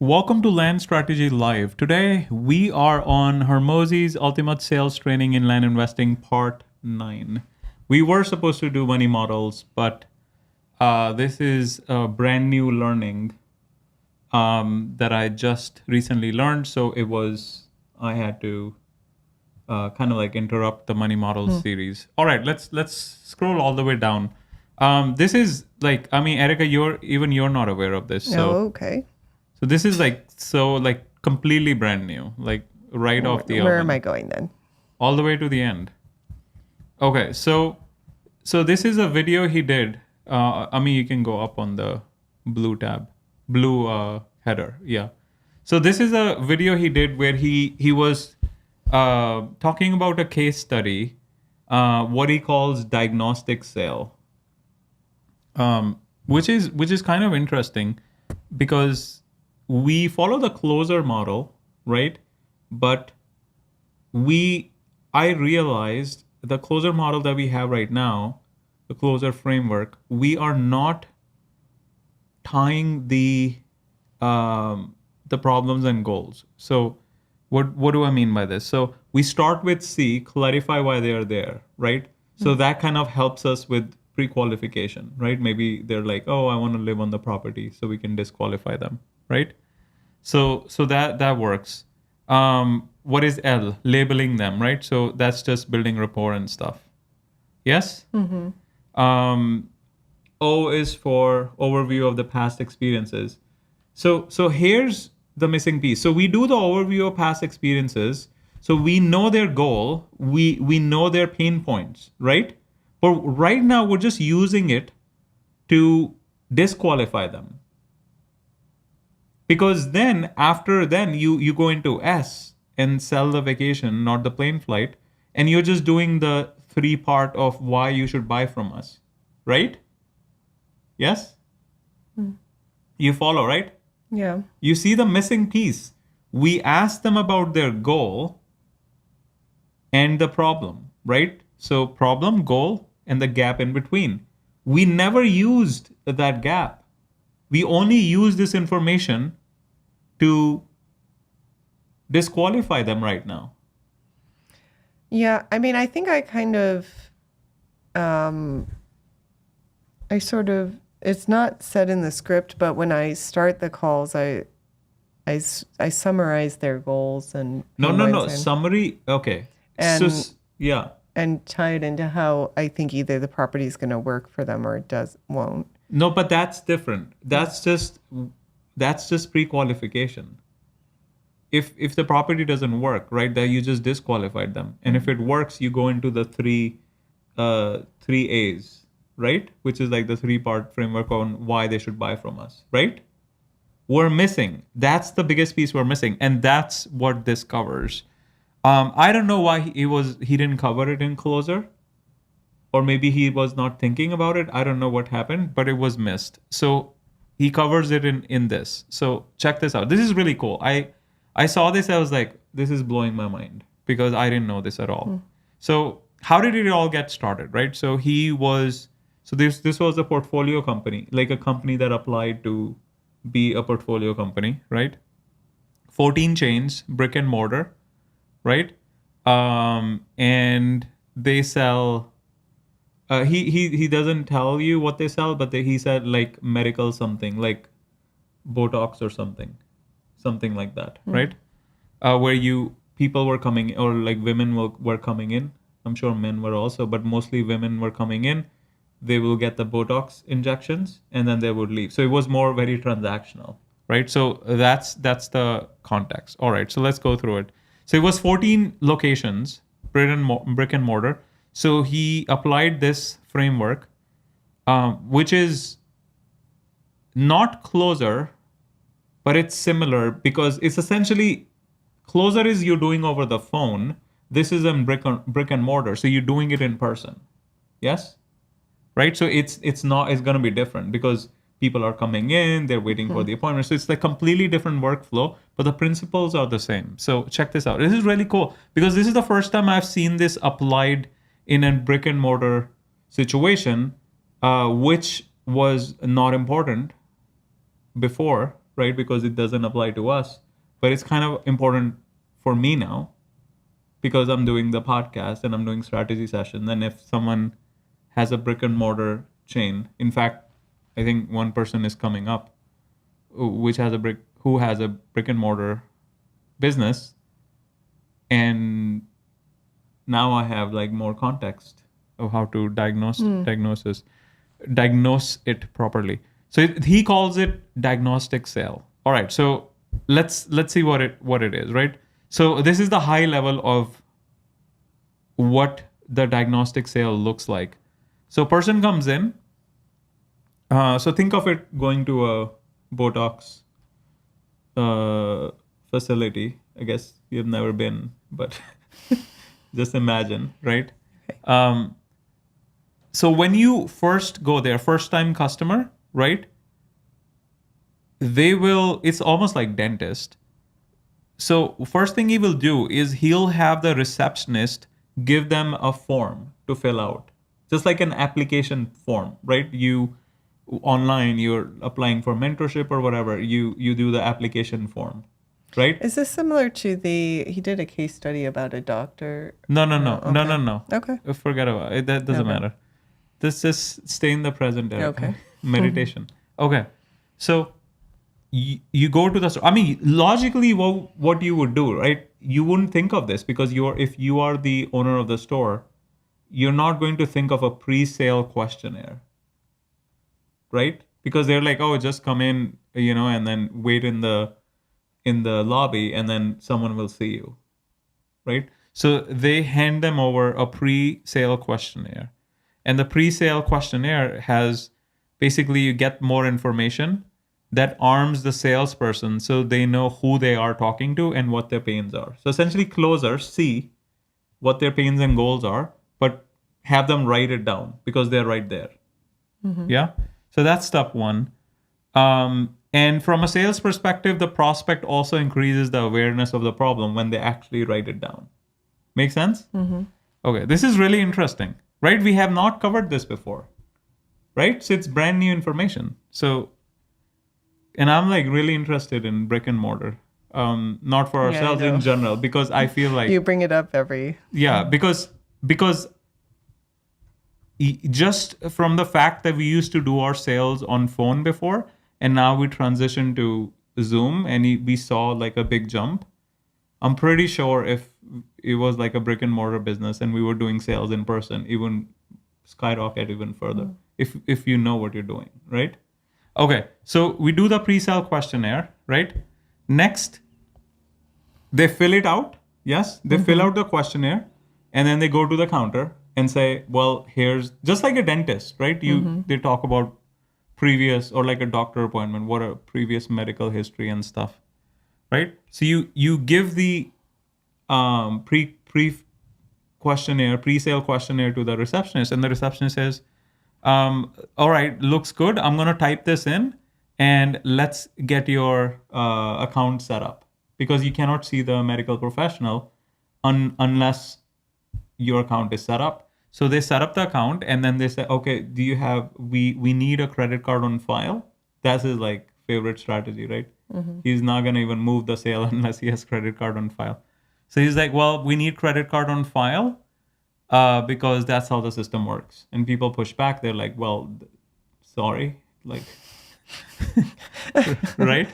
Welcome to Land Strategy Live. Today we are on Hermosi's Ultimate Sales Training in Land Investing Part 9. We were supposed to do money models, but this is a brand new learning that I just recently learned. So I had to kind of like interrupt the money models series. All right, let's scroll all the way down. This is like, Erica, you're not aware of this. So Oh, okay. So this is like completely brand new, like right off the Where am I oven, going then? all the way to the end. Okay, so this is a video he did. You can go up on the blue tab, blue header. Yeah. So this is a video he did where he was talking about a case study, what he calls diagnostic sale, which is kind of interesting because we follow the closer model, right? But I realized the closer model that we have right now, the closer framework, we are not tying the problems and goals. So what do I mean by this? So we start with C, clarify why they are there, right? So that kind of helps us with pre-qualification, right? Maybe they're like, oh, I want to live on the property, so we can disqualify them, right? So that works. What is L? Labeling them, right? So that's just building rapport and stuff. Yes? Um, O is for overview of the past experiences. So here's the missing piece. So we do the overview of past experiences. So we know their goal. We know their pain points, right? But right now we're just using it to disqualify them. Because then you go into S and sell the vacation, not the plane flight, and you're just doing the 3 part of why you should buy from us, right? Yes? You follow, right? Yeah. You see the missing piece. We ask them about their goal and the problem, right? So problem, goal, and the gap in between. We never used that gap. We only use this information to disqualify them right now. Yeah. I mean, I think I kind of, it's not said in the script, but when I start the calls, I summarize their goals and No. Summary. Okay. And- Yeah. and tie it into how I think either the property is going to work for them or it won't. No, but that's different. That's just pre-qualification. If the property doesn't work, right, then you just disqualified them. And if it works, you go into the three A's, right? Which is like the 3-part framework on why they should buy from us, right? We're missing. That's the biggest piece we're missing, and that's what this covers. I don't know why he didn't cover it in closer, or maybe he was not thinking about it. I don't know what happened, but it was missed. So he covers it in this. So check this out. This is really cool. I saw this. I was like, this is blowing my mind because I didn't know this at all. So how did it all get started, right? So this was a portfolio company, like a company that applied to be a portfolio company, right? 14 chains, brick and mortar, right? And they sell. He doesn't tell you what they sell, but he said like medical something, like Botox or something like that, right? Where people were coming, or like women were coming in. I'm sure men were also, but mostly women were coming in. They will get the Botox injections and then they would leave. So it was more very transactional, right? So that's the context. All right, so let's go through it. So it was 14 locations, brick and mortar. So he applied this framework, which is not closer, but it's similar because it's essentially closer is you're doing over the phone. This is in brick and mortar, so you're doing it in person. Yes, right. So it's going to be different because people are coming in, they're waiting for the appointment. So it's like completely different workflow, but the principles are the same. So check this out. This is really cool because this is the first time I've seen this applied in a brick and mortar situation, which was not important before, right? Because it doesn't apply to us. But it's kind of important for me now because I'm doing the podcast and I'm doing strategy sessions. And if someone has a brick and mortar chain, in fact, I think one person is coming up who has a brick and mortar business, and now I have like more context of how to diagnose it properly. So he calls it diagnostic sale. All right, so let's see what it is, right? So this is the high level of what the diagnostic sale looks like. So person comes in. So think of it going to a Botox facility. I guess you've never been, but just imagine, right? So when you first go there, first time customer, right? It's almost like dentist. So first thing he will do is he'll have the receptionist give them a form to fill out, just like an application form, right? You're applying for mentorship or whatever, you do the application form, right? Is this similar to he did a case study about a doctor? No. Okay. Forget about it. That doesn't matter. This just stay in the present era. Okay. Meditation. Okay. So you go to the store. I mean, logically, what you would do, right? You wouldn't think of this because if you are the owner of the store, you're not going to think of a pre-sale questionnaire, right? Because they're like, oh, just come in, and then wait in the lobby, and then someone will see you, right? So they hand them over a pre-sale questionnaire, and the pre-sale questionnaire has basically you get more information that arms the salesperson so they know who they are talking to and what their pains are. So essentially, closers see what their pains and goals are, but have them write it down because they're right there. Mm-hmm. Yeah. So that's step one. And from a sales perspective, the prospect also increases the awareness of the problem when they actually write it down. Make sense? Mm-hmm. Okay. This is really interesting, right? We have not covered this before, right? So it's brand new information. So, and I'm like really interested in brick and mortar, not for ourselves in general, because I feel like you bring it up because just from the fact that we used to do our sales on phone before, and now we transitioned to Zoom, and we saw like a big jump. I'm pretty sure if it was like a brick and mortar business and we were doing sales in person, it would skyrocket even further if you know what you're doing, right? Okay, so we do the pre-sale questionnaire, right? Next, they fill it out. Yes, they fill out the questionnaire, and then they go to the counter and say, well, here's just like a dentist, right? They talk about previous, or like a doctor appointment, what a previous medical history and stuff, right? So you give the pre-sale questionnaire to the receptionist, and the receptionist says, all right, looks good. I'm going to type this in and let's get your account set up, because you cannot see the medical professional unless your account is set up. So they set up the account, and then they say, okay, do you have, we need a credit card on file. That's his like favorite strategy, right? Mm-hmm. He's not going to even move the sale unless he has credit card on file. So he's like, well, we need credit card on file because that's how the system works. And people push back. They're like, well, sorry, like, right?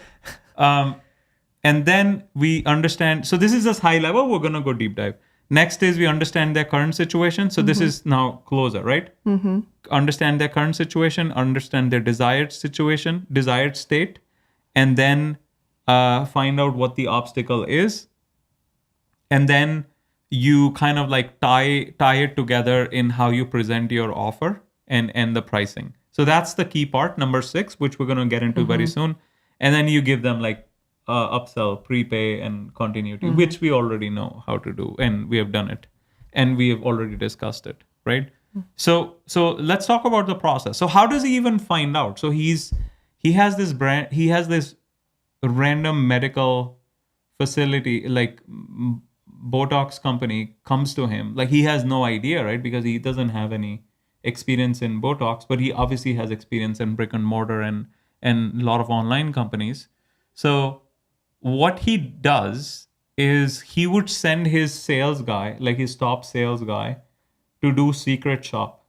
And then we understand. So this is just high level. We're going to go deep dive. Next is we understand their current situation. So this is now closer, right? Mm-hmm. Understand their current situation, understand their desired situation, desired state, and then find out what the obstacle is. And then you kind of like tie it together in how you present your offer and the pricing. So that's the key part, number 6, which we're going to get into very soon. And then you give them like upsell, prepay, and continuity, which we already know how to do, and we have done it, and we have already discussed it, right? So let's talk about the process. So how does he even find out? So he has this random medical facility, like Botox company comes to him, like he has no idea, right? Because he doesn't have any experience in Botox, but he obviously has experience in brick and mortar and a lot of online companies. So what he does is he would send his sales guy, like his top sales guy, to do secret shop,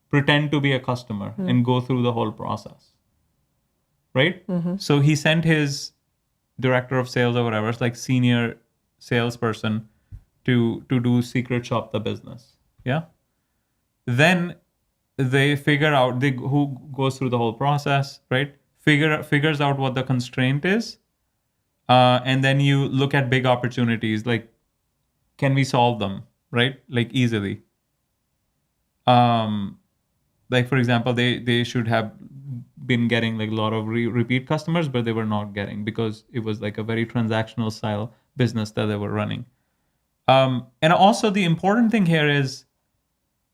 pretend to be a customer, and go through the whole process. Right? So he sent his director of sales or whatever, it's like senior salesperson, to do secret shop the business. Yeah. Then they figure out who goes through the whole process, right? Figures out what the constraint is, and then you look at big opportunities, like can we solve them, right? Like easily. Like for example, they should have been getting like a lot of repeat customers, but they were not getting because it was like a very transactional style business that they were running. And also the important thing here is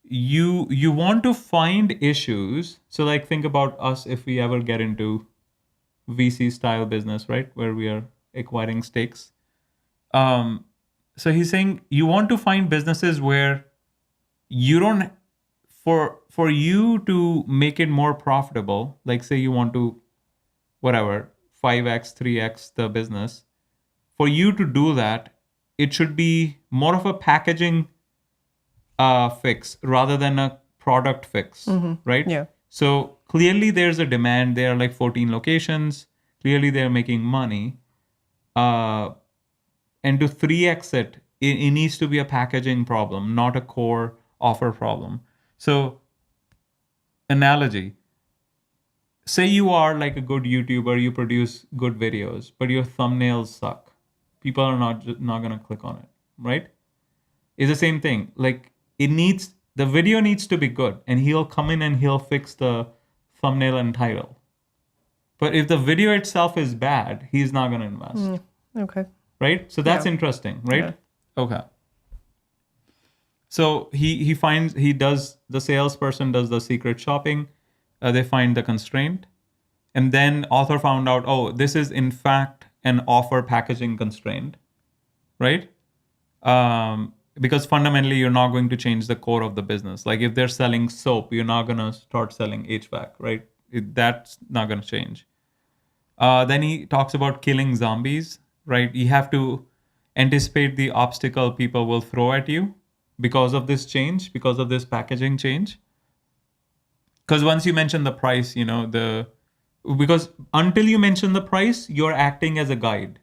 you want to find issues. So like think about us if we ever get into VC style business, right, where we are acquiring stakes. So he's saying you want to find businesses where you don't, for you to make it more profitable, like say you want to whatever 5x 3x the business, for you to do that it should be more of a packaging fix rather than a product fix, right? Yeah. So clearly there's a demand. There are like 14 locations. Clearly they're making money. And to 3x it needs to be a packaging problem, not a core offer problem. So analogy, say you are like a good YouTuber, you produce good videos, but your thumbnails suck. People are not going to click on it, right? It's the same thing. Like the video needs to be good, and he'll come in and he'll fix the thumbnail and title. But if the video itself is bad, he's not going to invest. Okay. Right? So that's Yeah. interesting, right? Yeah. Okay. So the salesperson does the secret shopping. They find the constraint. And then author found out, oh, this is in fact an offer packaging constraint, right? Because fundamentally, you're not going to change the core of the business. Like if they're selling soap, you're not going to start selling HVAC, right? That's not going to change. Then he talks about killing zombies, right? You have to anticipate the obstacle people will throw at you because of this change, because of this packaging change. Because once you mention the price, because until you mention the price, you're acting as a guide.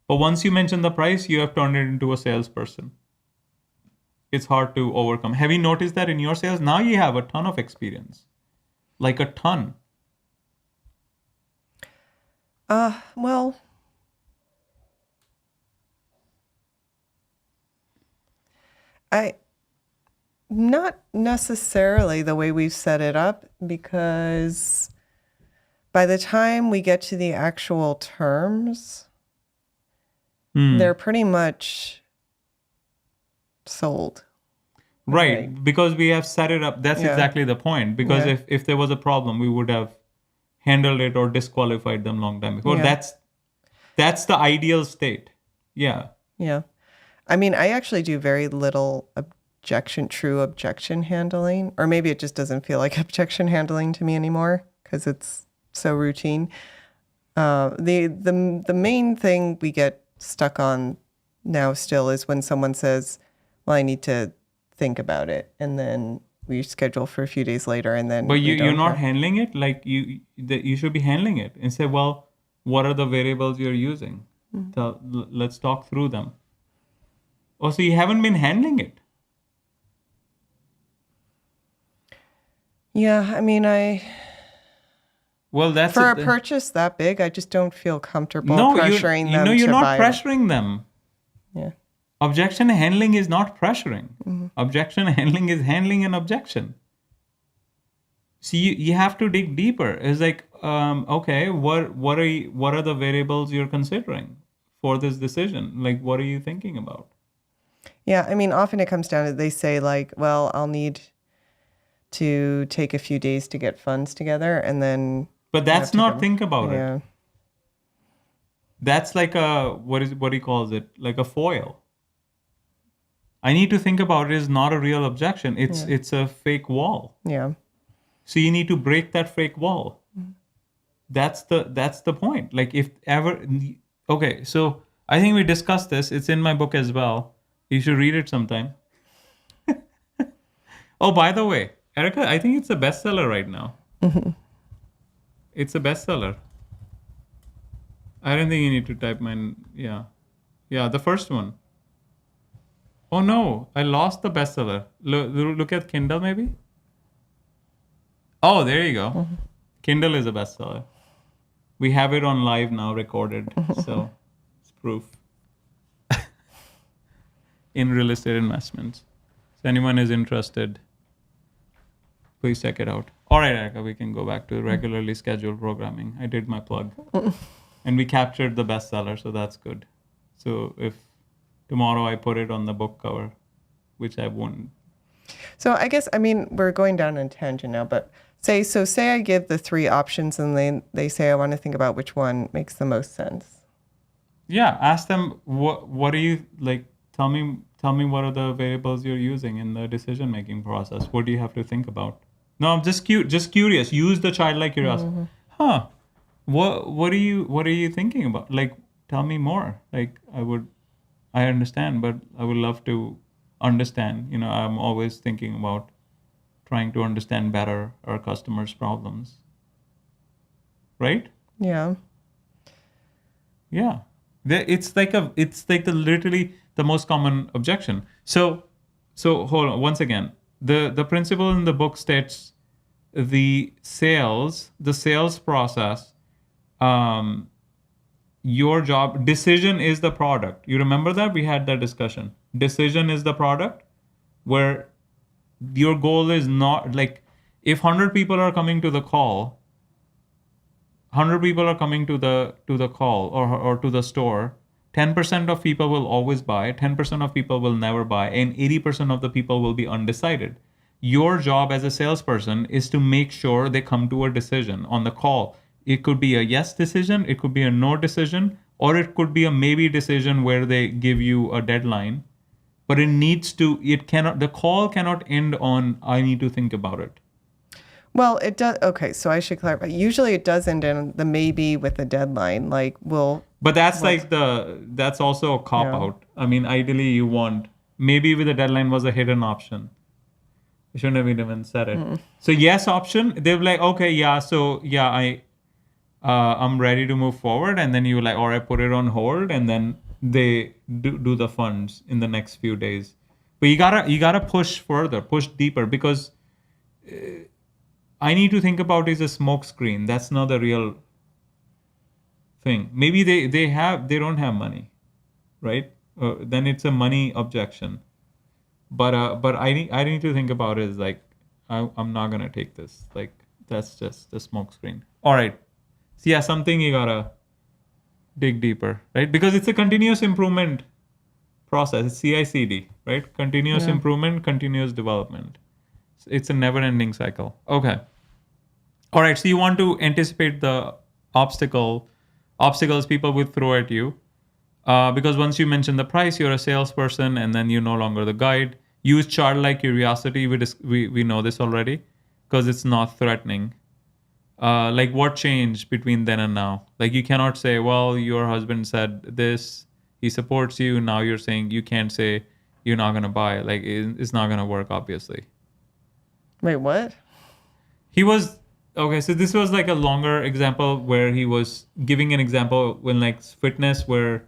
But once you mention the price, you have turned it into a salesperson. It's hard to overcome. Have you noticed that in your sales? Now you have a ton of experience, like a ton. Well, not necessarily the way we've set it up, because by the time we get to the actual terms, they're pretty much sold. Right, because we have set it up. That's exactly the point. Because if there was a problem, we would have handled it or disqualified them long time before. Yeah. That's the ideal state. Yeah. Yeah. I mean, I actually do very little true objection handling, or maybe it just doesn't feel like objection handling to me anymore because it's so routine. The main thing we get stuck on now still is when someone says, well, I need to think about it, and then we schedule for a few days later, and then but you're not handling it like you should be handling it and say, well, what are the variables you're using? Let's talk through them. Oh, so you haven't been handling it. Yeah, I mean, well, that's for a purchase that big, I just don't feel comfortable pressuring them. You're to not buy pressuring them. Yeah. Objection handling is not pressuring. Objection handling is handling an objection. So you have to dig deeper. It's like, okay, what are the variables you're considering for this decision? Like, what are you thinking about? Yeah, I mean, often it comes down to, they say like, well, I'll need to take a few days to get funds together, and then. But that's not think about Yeah. it. That's like what he calls it, like a foil. I need to think about it is not a real objection. It's a fake wall. Yeah. So you need to break that fake wall. that's the point. Like if ever, okay, so I think we discussed this. It's in my book as well. You should read it sometime. Oh, by the way, Erica, I think it's a bestseller right now. It's a bestseller. I don't think you need to type mine. Yeah. Yeah, the first one. Oh no, I lost the bestseller. Look at Kindle maybe. Oh, there you go. Kindle is a bestseller. We have it on live now, recorded. So it's proof in real estate investments. So anyone is interested, please check it out. All right, Erica, we can go back to regularly scheduled programming. I did my plug. And we captured the bestseller, so that's good. So if tomorrow I put it on the book cover, which I wouldn't. So I guess, I mean, we're going down a tangent now, but say I give the 3 options and they say I want to think about which one makes the most sense. Yeah, ask them what do you like. Tell me what are the variables you're using in the decision making process. What do you have to think about? No, I'm just curious. Use the childlike curiosity. Huh? What are you thinking about? Like, tell me more. Like, I understand, but I would love to understand. You know, I'm always thinking about trying to understand better our customers' problems. Right? Yeah. Yeah. It's like the literally the most common objection. So hold on once again. The principle in the book states the sales process, your job, decision is the product. You remember that? We had that discussion. Decision is the product, where your goal is not like if 100 people are coming to the call, 100 people are coming to the call or to the store, 10% of people will always buy, 10% of people will never buy, and 80% of the people will be undecided. Your job as a salesperson is to make sure they come to a decision on the call. It could be a yes decision, it could be a no decision, or it could be a maybe decision where they give you a deadline. But the call cannot end on, I need to think about it. Well, it does. Okay, so I should clarify. Usually it does end in the maybe with a deadline. Like, But that's also a cop out. I mean, ideally you want maybe with a deadline was a hidden option. You shouldn't have even said it. So yes option, they were like, okay, yeah, so yeah, I'm ready to move forward, and then you like, all right, put it on hold, and then they do the funds in the next few days. But you gotta push further, push deeper, because I need to think about is a smoke screen. That's not the real thing. Maybe they don't have money, right? Then it's a money objection. But I need to think about it as like I'm not gonna take this. Like that's just the smoke screen. All right. So yeah, something you gotta dig deeper, right? Because it's a continuous improvement process. It's CI/CD, right? Continuous improvement, continuous development. It's a never-ending cycle. Okay. All right. So you want to anticipate the obstacles people would throw at you. Because once you mention the price, you're a salesperson, and then you're no longer the guide. Use childlike curiosity. We know this already, because it's not threatening. Like what changed between then and now? Like you cannot say, well, your husband said this, he supports you. Now you're saying you can't say you're not gonna buy. Like it's not gonna work, obviously. wait, what? He was okay. So this was like a longer example where he was giving an example when like fitness where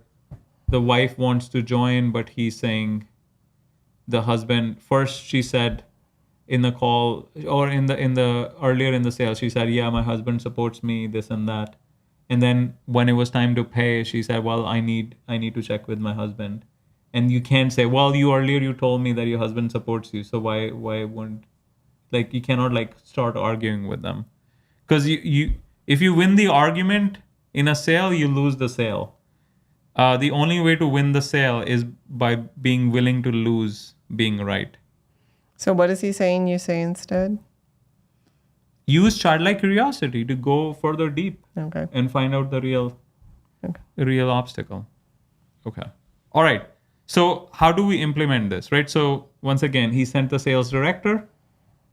the wife wants to join, but he's saying the husband first. She said in the call or in the earlier in the sale, she said, yeah, my husband supports me, this and that. And then when it was time to pay, she said, well, I need to check with my husband. And you can't say, well, you told me that your husband supports you, so why wouldn't, like, you cannot like start arguing with them, because you if you win the argument in a sale, you lose the sale. The only way to win the sale is by being willing to lose being right. So what is he saying you say instead? Use childlike curiosity to go further deep and find out the real obstacle. Okay. All right. So how do we implement this, right? So once again, he sent the sales director.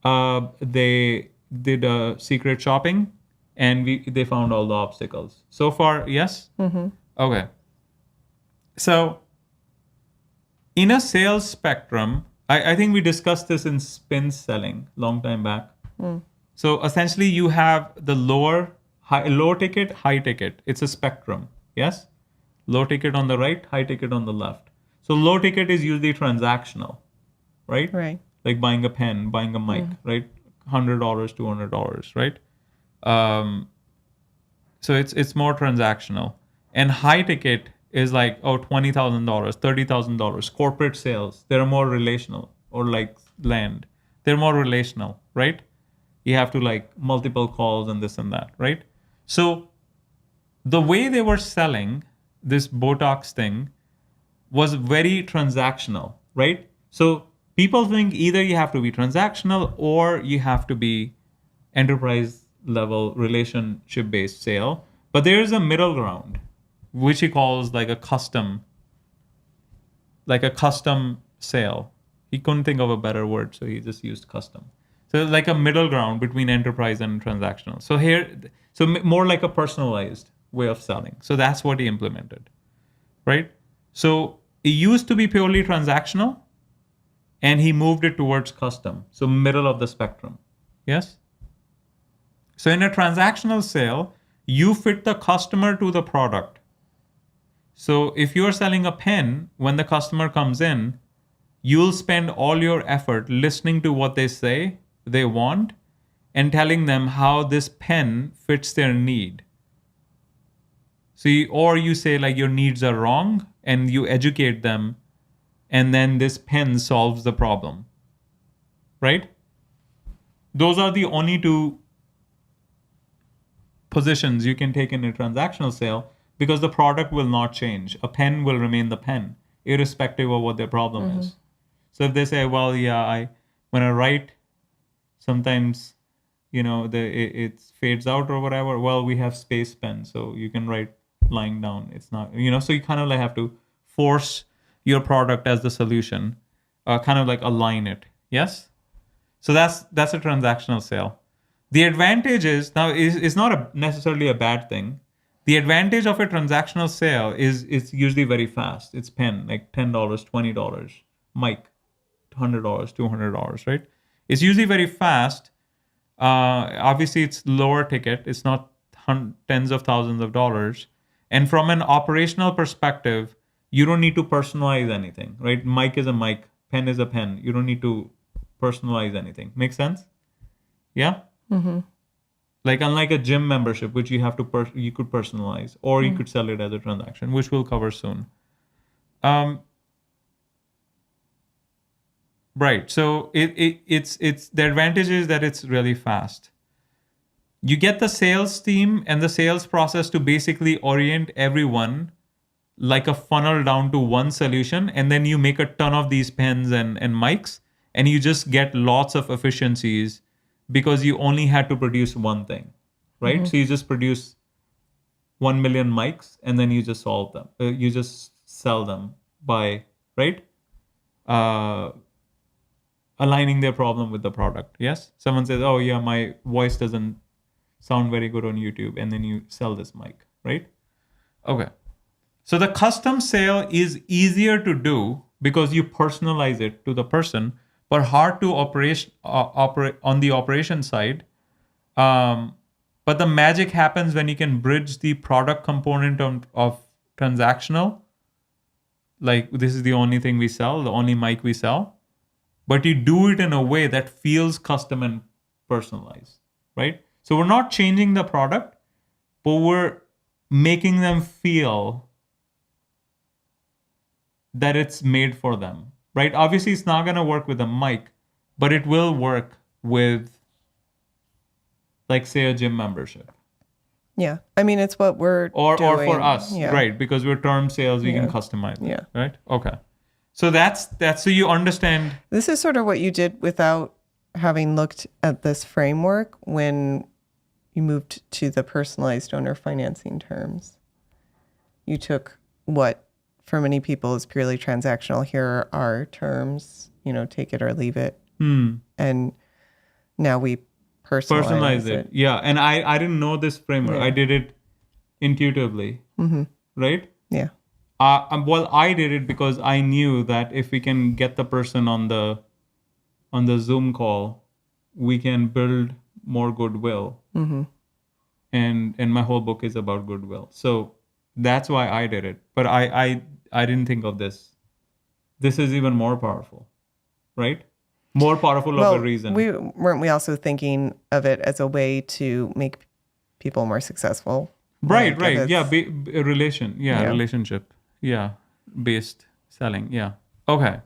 They did a secret shopping. and they found all the obstacles. So far, yes? Mm-hmm. Okay. So in a sales spectrum, I think we discussed this in spin selling long time back. Mm. So essentially you have the low ticket, high ticket. It's a spectrum. Yes? Low ticket on the right, high ticket on the left. So low ticket is usually transactional, right? Right. Like buying a pen, buying a mic, right? $100, $200, right? So it's more transactional. And high ticket is like, oh, $20,000, $30,000. Corporate sales, they're more relational, or like land. They're more relational, right? You have to like multiple calls and this and that, right? So the way they were selling this Botox thing was very transactional, right? So people think either you have to be transactional or you have to be enterprise level relationship based sale. But there is a middle ground, which he calls like a custom sale. He couldn't think of a better word, so he just used custom. So like a middle ground between enterprise and transactional. So more like a personalized way of selling. So that's what he implemented, right? So it used to be purely transactional, and he moved it towards custom. So middle of the spectrum. Yes? So in a transactional sale, you fit the customer to the product. So if you're selling a pen, when the customer comes in, you'll spend all your effort listening to what they say they want and telling them how this pen fits their need. So or you say like your needs are wrong and you educate them, and then this pen solves the problem. Right? Those are the only two positions you can take in a transactional sale, because the product will not change. A pen will remain the pen, irrespective of what their problem is. So if they say, well, yeah, when I write, sometimes, it fades out or whatever. Well, we have space pen, so you can write lying down. It's not, so you kind of like have to force your product as the solution, kind of like align it. Yes. So that's a transactional sale. The advantage is now is not necessarily a bad thing. The advantage of a transactional sale is it's usually very fast. It's pen, like $10, $20, mic, $100, $200, right? It's usually very fast. Obviously, it's lower ticket. It's not tens of thousands of dollars. And from an operational perspective, you don't need to personalize anything, right? Mic is a mic, pen is a pen. You don't need to personalize anything. Make sense? Yeah. Mm-hmm. Like unlike a gym membership, which you have to you could personalize, or you could sell it as a transaction, which we'll cover soon. Right. So it's the advantage is that it's really fast. You get the sales team and the sales process to basically orient everyone like a funnel down to one solution, and then you make a ton of these pens and mics, and you just get lots of efficiencies because you only had to produce one thing, right? So you just produce 1 million mics, and then you just solve them. You just sell them by, right? Aligning their problem with the product. Yes? Someone says, oh yeah, my voice doesn't sound very good on YouTube, and then you sell this mic, right? Okay. So the custom sale is easier to do because you personalize it to the person, but hard to operate on the operation side. But the magic happens when you can bridge the product component of transactional. Like this is the only thing we sell, the only mic we sell, but you do it in a way that feels custom and personalized, right? So we're not changing the product, but we're making them feel that it's made for them, right? Obviously, it's not going to work with a mic, but it will work with, like, say, a gym membership. Yeah. I mean, it's what we're or doing. For us, Yeah. right? Because we're term sales, we Yeah. can customize it, Yeah. right? Okay. So that's so you understand. This is sort of what you did without having looked at this framework when you moved to the personalized owner financing terms. You took what for many people is purely transactional. Here are our terms, take it or leave it. And now we personalize it. Yeah. And I didn't know this framework. Yeah. I did it intuitively, right? Yeah. Well, I did it because I knew that if we can get the person on the Zoom call, we can build more goodwill. And my whole book is about goodwill. So that's why I did it. But I didn't think of this. This is even more powerful, right? More powerful of a reason. Weren't we also thinking of it as a way to make people more successful? Right. Like, if Yeah, it's- relationship. Yeah, based selling. Yeah. Okay.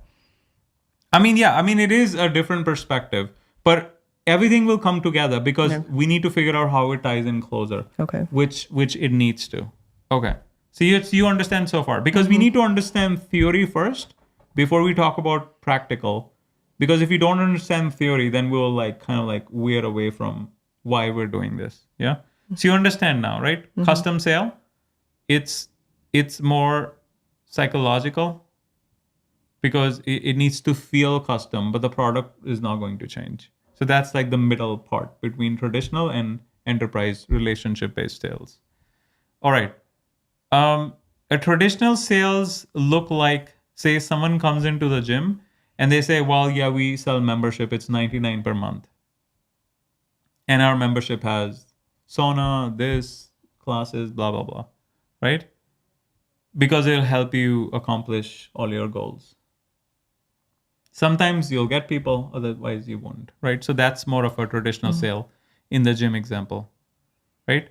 I mean, it is a different perspective, but everything will come together because we need to figure out how it ties in closer. Okay. Which it needs to. Okay. So you understand so far because we need to understand theory first before we talk about practical. Because if you don't understand theory, then we'll kind of veer away from why we're doing this. Yeah. So you understand now, right? Custom sale, it's more psychological because it needs to feel custom, but the product is not going to change. So that's like the middle part between traditional and enterprise relationship-based sales. All right. A traditional sales look like, say, someone comes into the gym and they say, well, yeah, we sell membership. It's $99 per month. And our membership has sauna, this, classes, blah, blah, blah. Right? Because it'll help you accomplish all your goals. Sometimes you'll get people, otherwise you won't. Right? So that's more of a traditional sale in the gym example. Right?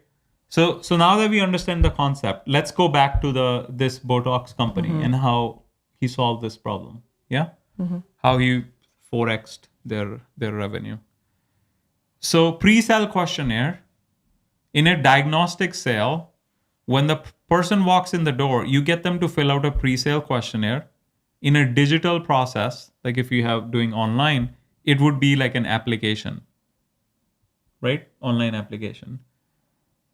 So now that we understand the concept, let's go back to this Botox company and how he solved this problem. Yeah? How he 4x'd their revenue. So pre-sale questionnaire, in a diagnostic sale, when the person walks in the door, you get them to fill out a pre-sale questionnaire. In a digital process, like if you have doing online, it would be like an application, right? Online application.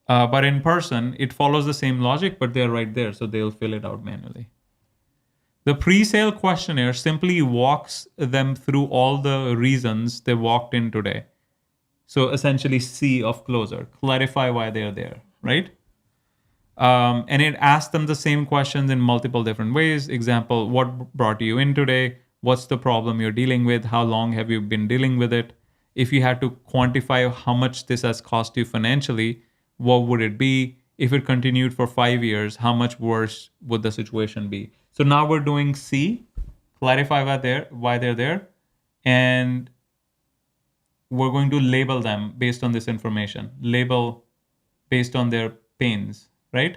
But in person, it follows the same logic, but they're right there, so they'll fill it out manually. The pre-sale questionnaire simply walks them through all the reasons they walked in today. So essentially, C of closer, clarify why they're there, right? And it asks them the same questions in multiple different ways. Example, what brought you in today? What's the problem you're dealing with? How long have you been dealing with it? If you had to quantify how much this has cost you financially, what would it be? If it continued for 5 years, how much worse would the situation be? So now we're doing C, clarify why they're there, and we're going to label them based on this information. Label based on their pains, right?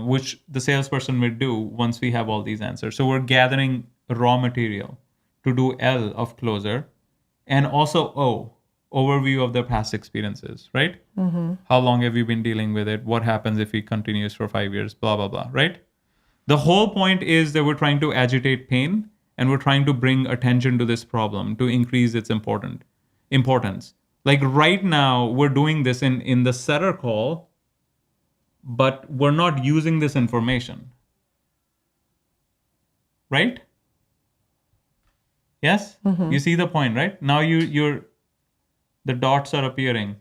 Which the salesperson will do once we have all these answers. So we're gathering raw material to do L of closer, and also O, overview of their past experiences, right? How long have you been dealing with it? What happens if it continues for 5 years? Blah, blah, blah, right? The whole point is that we're trying to agitate pain and we're trying to bring attention to this problem to increase its importance. Like right now, we're doing this in the setter call, but we're not using this information. Right? Yes? You see the point, right? Now the dots are appearing.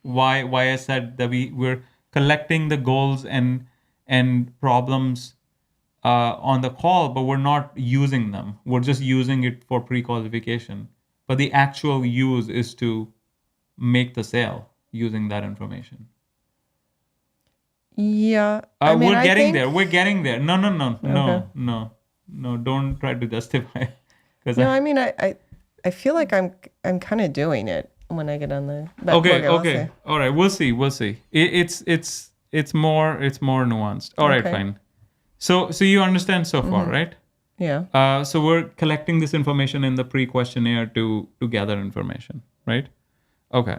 Why I said that we're collecting the goals and problems on the call, but we're not using them. We're just using it for pre-qualification. But the actual use is to make the sale using that information. Yeah. We're getting there. We're getting there. No. Don't try to justify. No, I feel like I'm kind of doing it when I get on the. Okay. All right. We'll see. It's more nuanced. All right. Fine. So you understand so far, right? Yeah. So we're collecting this information in the pre-questionnaire to gather information, right? Okay.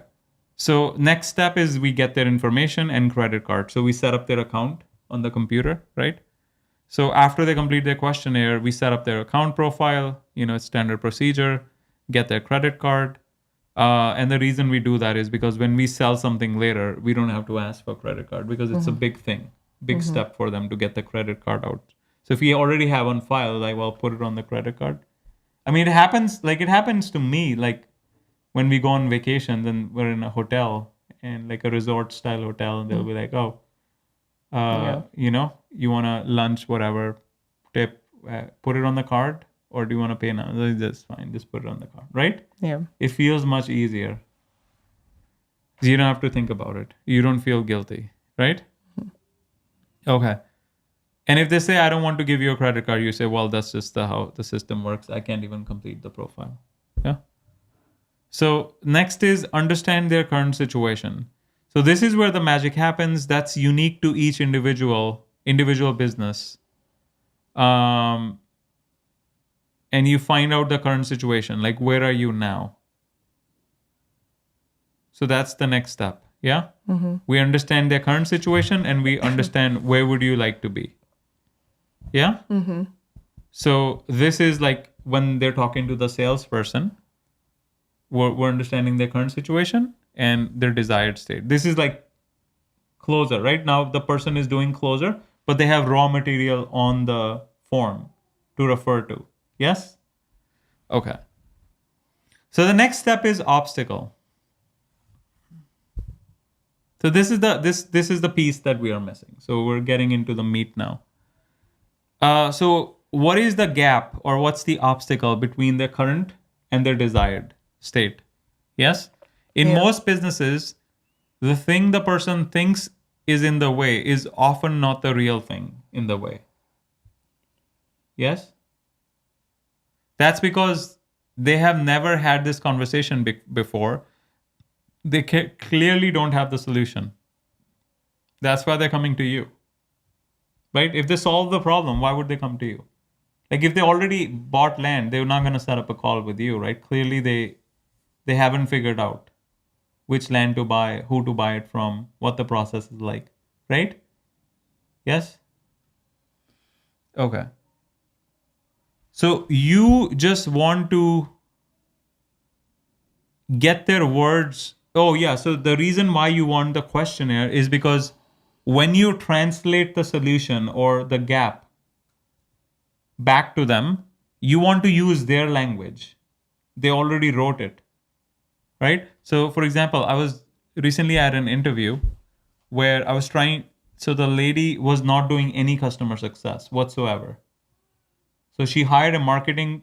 So next step is we get their information and credit card. So we set up their account on the computer, right? So after they complete their questionnaire, we set up their account profile, standard procedure, get their credit card. And the reason we do that is because when we sell something later, we don't have to ask for credit card because it's a big thing, big step for them to get the credit card out. So if we already have on file, put it on the credit card. I mean, it happens to me, when we go on vacations and we're in a hotel and like a resort style hotel, and they'll be like, oh, you know, you want to lunch, whatever, tip, put it on the card, or do you want to pay now? That's fine. Just put it on the card, right? Yeah. It feels much easier. You don't have to think about it. You don't feel guilty, right? Okay. And if they say, I don't want to give you a credit card, you say, well, that's just how the system works. I can't even complete the profile. Yeah. So next is understand their current situation. So this is where the magic happens. That's unique to each individual business. And you find out the current situation, like where are you now? So that's the next step. Yeah. We understand their current situation and we understand where would you like to be. Yeah. So this is like when they're talking to the salesperson, we're understanding their current situation and their desired state. This is like closer. Right now, the person is doing closer, but they have raw material on the form to refer to. Yes? Okay. So the next step is obstacle. So this is the piece that we are missing. So we're getting into the meat now. So what is the gap or what's the obstacle between their current and their desired state? Yes? In most businesses, the thing the person thinks is in the way is often not the real thing in the way. Yes? That's because they have never had this conversation before. They clearly don't have the solution. That's why they're coming to you. Right? If they solve the problem, why would they come to you? Like if they already bought land, they're not going to set up a call with you, right? Clearly they haven't figured out which land to buy, who to buy it from, what the process is like, right? Yes? Okay. So you just want to get their words. Oh, yeah. So the reason why you want the questionnaire is because when you translate the solution or the gap back to them, you want to use their language. They already wrote it, right? So, for example, I was recently at an interview where I was trying, so the lady was not doing any customer success whatsoever. So she hired a marketing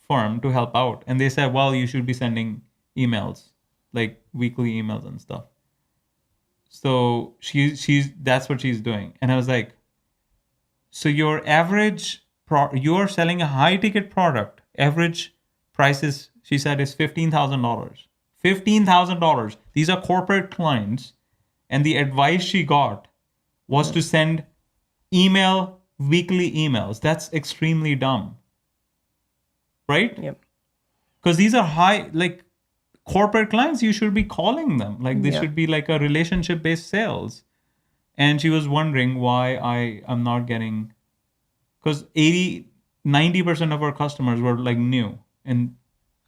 firm to help out. And they said, well, you should be sending emails, like weekly emails and stuff. So that's what she's doing. And I was like, so your average, you're selling a high ticket product. Average price is, she said, is $15,000. $15,000. These are corporate clients. And the advice she got was to send weekly emails. That's extremely dumb. Right? Yep. Because these are like corporate clients, you should be calling them. Like this should be like a relationship-based sales. And she was wondering why I am not getting, because 90% of our customers were like new and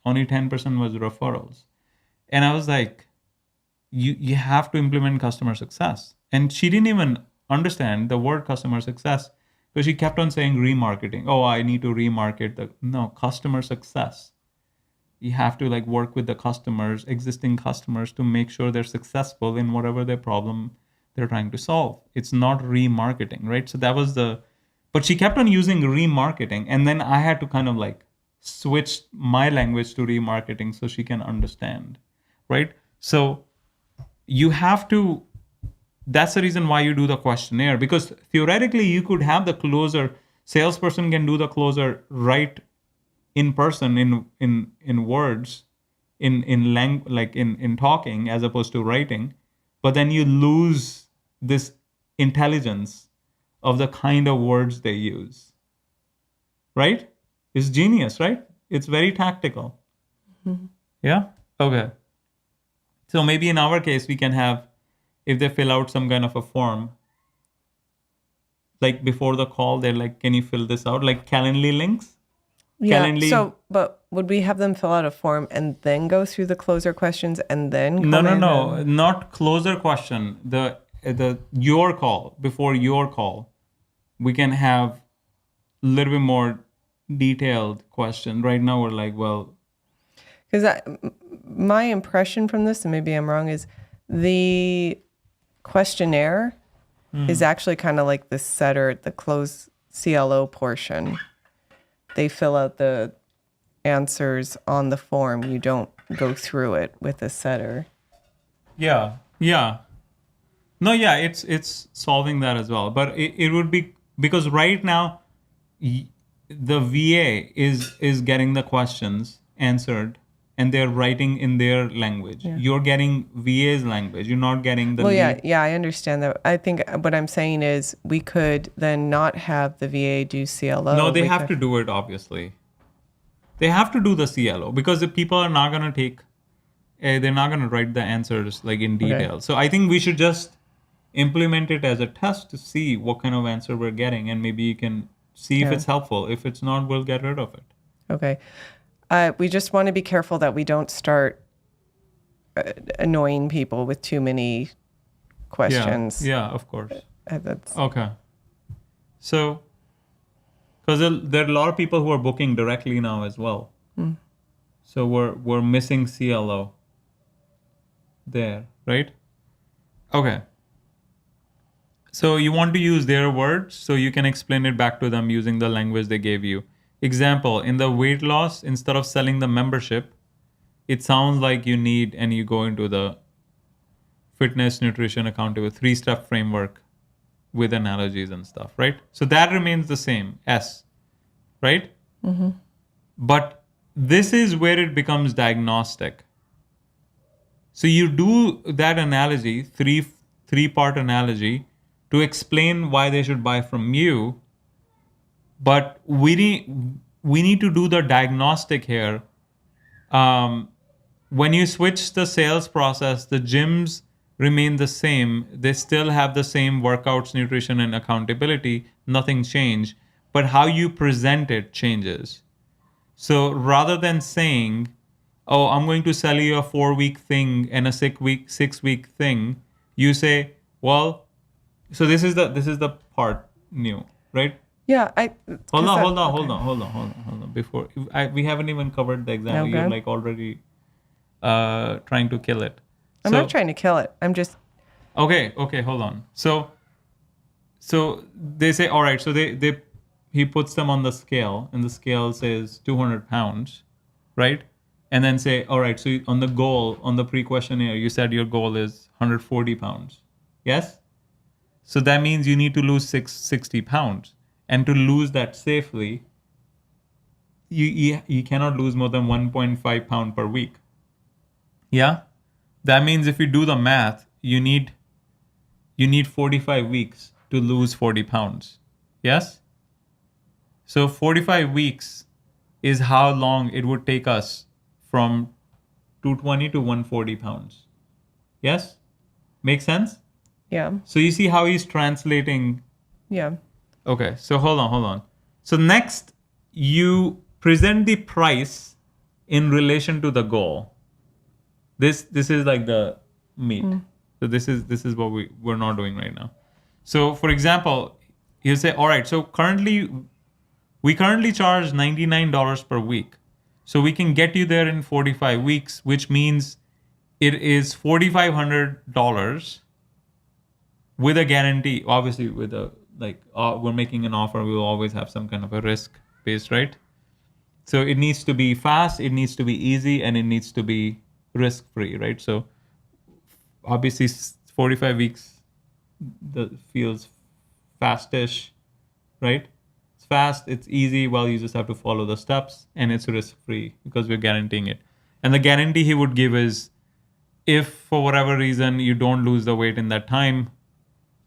only 10% was referrals. And I was like, you have to implement customer success. And she didn't even understand the word customer success because she kept on saying remarketing. Oh, I need to remarket no, customer success. You have to like work with the customers, existing customers, to make sure they're successful in whatever their problem they're trying to solve. It's not remarketing, right? So that was but she kept on using remarketing. And then I had to kind of like switch my language to remarketing so she can understand, right? So you have to, that's the reason why you do the questionnaire, because theoretically you could have the closer, salesperson can do the closer right in person, in words, in talking as opposed to writing, but then you lose this intelligence of the kind of words they use. Right? It's genius, right? It's very tactical. Mm-hmm. Yeah? Okay. So maybe in our case, we can have, if they fill out some kind of a form, like before the call, they're like, can you fill this out? Like Calendly links? Yeah. Calendly. So, but would we have them fill out a form and then go through the closer questions and then No, not closer question. Your call, before your call, we can have a little bit more detailed question. Right now we're like, well, Because my impression from this, and maybe I'm wrong, is the questionnaire is actually kind of like the setter, the closed CLO portion. They fill out the answers on the form. You don't go through it with a setter. Yeah. Yeah. No, yeah, it's solving that as well. But it would be because right now the VA is getting the questions answered and they're writing in their language. Yeah. You're getting VA's language. You're not getting the Well, lead. yeah, I understand that. I think what I'm saying is we could then not have the VA do CLO. No, they We have could- to do it, obviously. They have to do the CLO because the people are not going to take, they're not going to write the answers like in detail. So I think we should just implement it as a test to see what kind of answer we're getting. And maybe you can see if Yeah. it's helpful. If it's not, we'll get rid of it. Okay. We just want to be careful that we don't start annoying people with too many questions. Yeah, of course. That's, Okay. So, because there are a lot of people who are booking directly now as well. So we're missing CLO there, right? Okay. So you want to use their words so you can explain it back to them using the language they gave you. Example, in the weight loss, instead of selling the membership, it sounds like you need, and you go into the fitness, nutrition, accountability, 3-step framework with analogies and stuff, right? So that remains the same, S, right? But this is where it becomes diagnostic. So you do that analogy, three-part analogy, to explain why they should buy from you. But we need to do the diagnostic here. When you switch the sales process, the gyms remain the same. They still have the same workouts, nutrition, and accountability. Nothing changed. But how you present it changes. So rather than saying, oh, I'm going to sell you a 4-week thing and a 6-week thing, you say, well, so this is the part new, right? yeah, Hold on. Before we haven't even covered the example. Okay. You're like already trying to kill it. I'm not trying to kill it. I'm just, Okay, hold on. So they say, all right. So he puts them on the scale, and the scale says 200 pounds, right? And then say, all right. So on the pre-questionnaire, you said your goal is 140 pounds. Yes. So that means you need to lose 60 pounds, and to lose that safely, you cannot lose more than 1.5 pound per week. Yeah. That means if you do the math, you need 45 weeks to lose 40 pounds. Yes? So 45 weeks is how long it would take us from 220 to 140 pounds. Yes? Make sense? yeah, So you see how he's translating. yeah. Okay, so hold on. So next, you present the price in relation to the goal. This is like the meat. So this is what we're not doing right now. So for example, you say, all right, so we currently charge $99 per week. So we can get you there in 45 weeks, which means it is $4,500 with a guarantee. Obviously, with a we're making an offer, we will always have some kind of a risk based, right? So it needs to be fast, it needs to be easy, and it needs to be risk free, right? So obviously 45 weeks feels fastish, right? It's fast, it's easy, well, you just have to follow the steps, and it's risk free because we're guaranteeing it. And the guarantee he would give is, if for whatever reason you don't lose the weight in that time,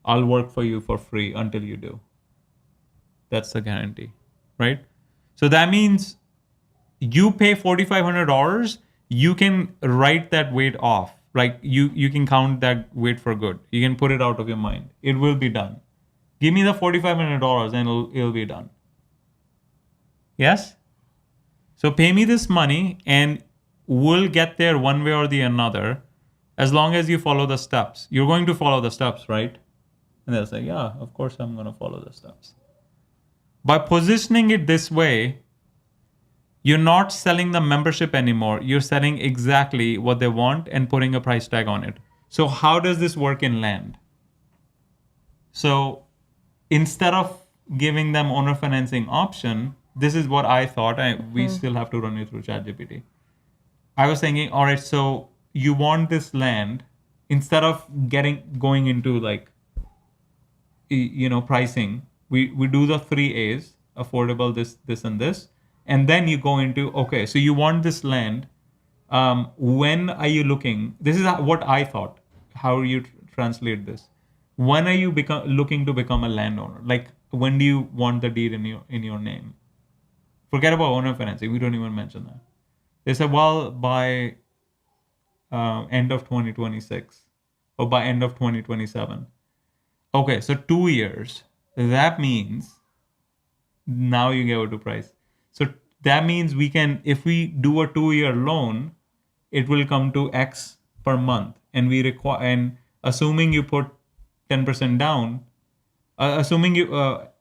I'll work for you for free until you do. That's the guarantee, right? So that means you pay $4,500, you can write that weight off. Like you can count that weight for good. You can put it out of your mind. It will be done. Give me the $4,500 and it'll be done. Yes? So pay me this money and we'll get there one way or the another as long as you follow the steps. You're going to follow the steps, right? And they'll say, yeah, of course I'm going to follow the steps. By positioning it this way, You're not selling the membership anymore. You're selling exactly what they want and putting a price tag on it. So how does this work in land? So instead of giving them owner financing option, this is what I thought. We still have to run it through ChatGPT. I was thinking, all right, so you want this land, instead of going into like pricing, we do the 3 A's: affordable, this and this, and then you go into, okay, so you want this land. When are you looking? This is what I thought. How you translate this? When are you looking to become a landowner? Like, when do you want the deed in your name? Forget about owner financing. We don't even mention that. They said, well, by end of 2026 or by end of 2027. Okay, so 2 years. That means now you get to price. So that means we can, if we do a 2-year loan, it will come to X per month, and we require, and assuming you put 10% down, assuming you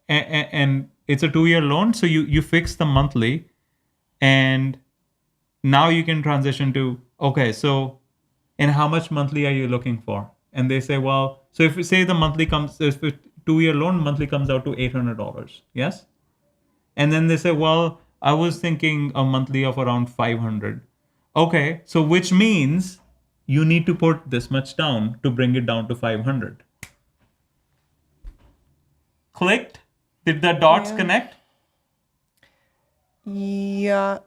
and it's a 2-year loan, so you fix the monthly, and now you can transition to, okay, so, and how much monthly are you looking for? And they say, well, so if we say the monthly comes, if a 2-year loan monthly comes out to $800, yes? And then they say, well, I was thinking a monthly of around 500. Okay, so which means you need to put this much down to bring it down to 500. Clicked? Did the dots connect? Yeah,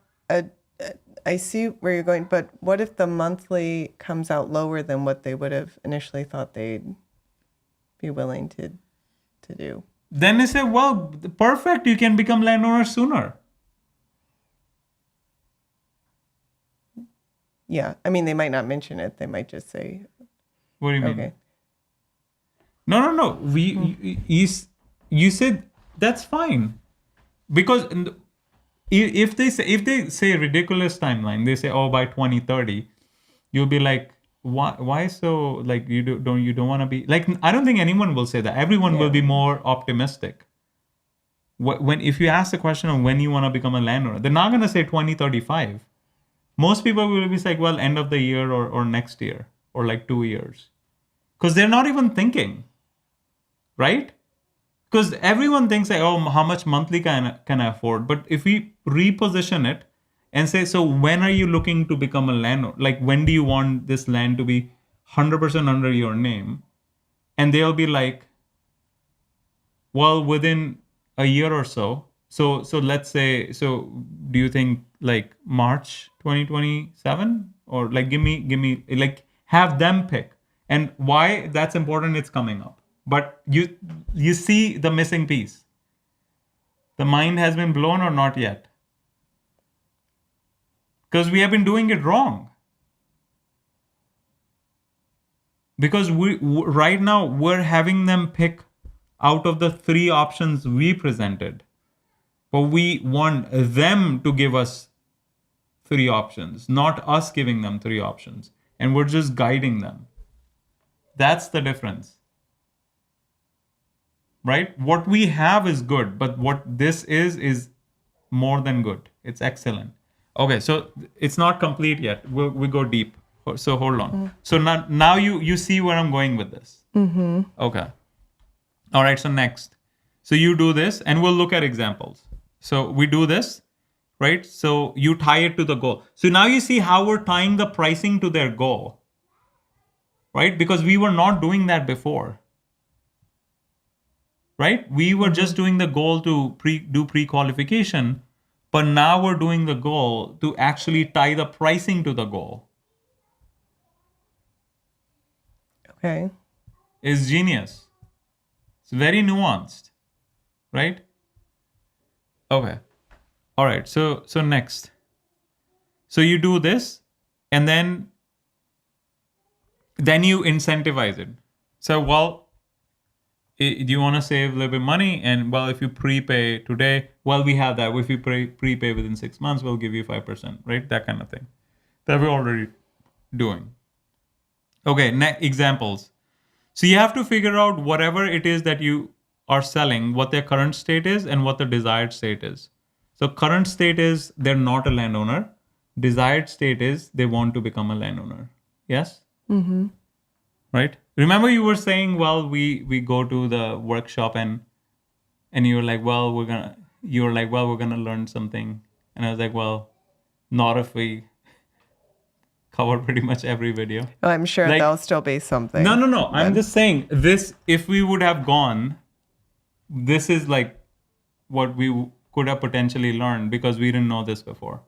I see where you're going, but what if the monthly comes out lower than what they would have initially thought they'd be willing to do? Then they say, well, perfect, you can become landowner sooner. Yeah, I mean, they might not mention it. They might just say, What do you mean? okay. No. You said that's fine, because if they say a ridiculous timeline, they say, oh, by 2030, you'll be like, why so, like, you don't want to be like, I don't think anyone will say that. Everyone will be more optimistic. When if you ask the question of when you want to become a landowner, they're not going to say 2035. Most people will be like, well, end of the year or next year or like 2 years, because they're not even thinking, right? Because everyone thinks like, oh, how much monthly can I afford? But if we reposition it and say, so when are you looking to become a landowner? Like, when do you want this land to be 100% under your name? And they'll be like, well, within a year or so. So let's say, so do you think like March 2027, or like give me like, have them pick. And why that's important, it's coming up. But you see the missing piece. The mind has been blown or not yet? Because we have been doing it wrong. Because right now we're having them pick out of the 3 options we presented. But we want them to give us 3 options, not us giving them 3 options. And we're just guiding them. That's the difference. Right? What we have is good, but what this is more than good. It's excellent. Okay, so it's not complete yet. We go deep. So hold on. So now you see where I'm going with this. Okay. All right, so next. So you do this, and we'll look at examples. So we do this, right? So you tie it to the goal. So now you see how we're tying the pricing to their goal, right? Because we were not doing that before, right? We were just doing the goal to do pre-qualification, but now we're doing the goal to actually tie the pricing to the goal. Okay. It's genius. It's very nuanced, right? Okay. All right. So next. So you do this, and then you incentivize it. So, well, do you want to save a little bit of money? And, well, if you prepay today, well, we have that. If you prepay within 6 months, we'll give you 5%, right? That kind of thing. That we're already doing. Okay, examples. So you have to figure out whatever it is that you are selling, what their current state is and what the desired state is. So current state is they're not a landowner. Desired state is they want to become a landowner. Yes? Right? Remember you were saying, well, we go to the workshop and you were like, well, we're gonna learn something. And I was like, well, not if we cover pretty much every video. Well, I'm sure Like, there'll still be something. no. I'm then. just saying this, if we would have gone, this is like what we could have potentially learned because we didn't know this before.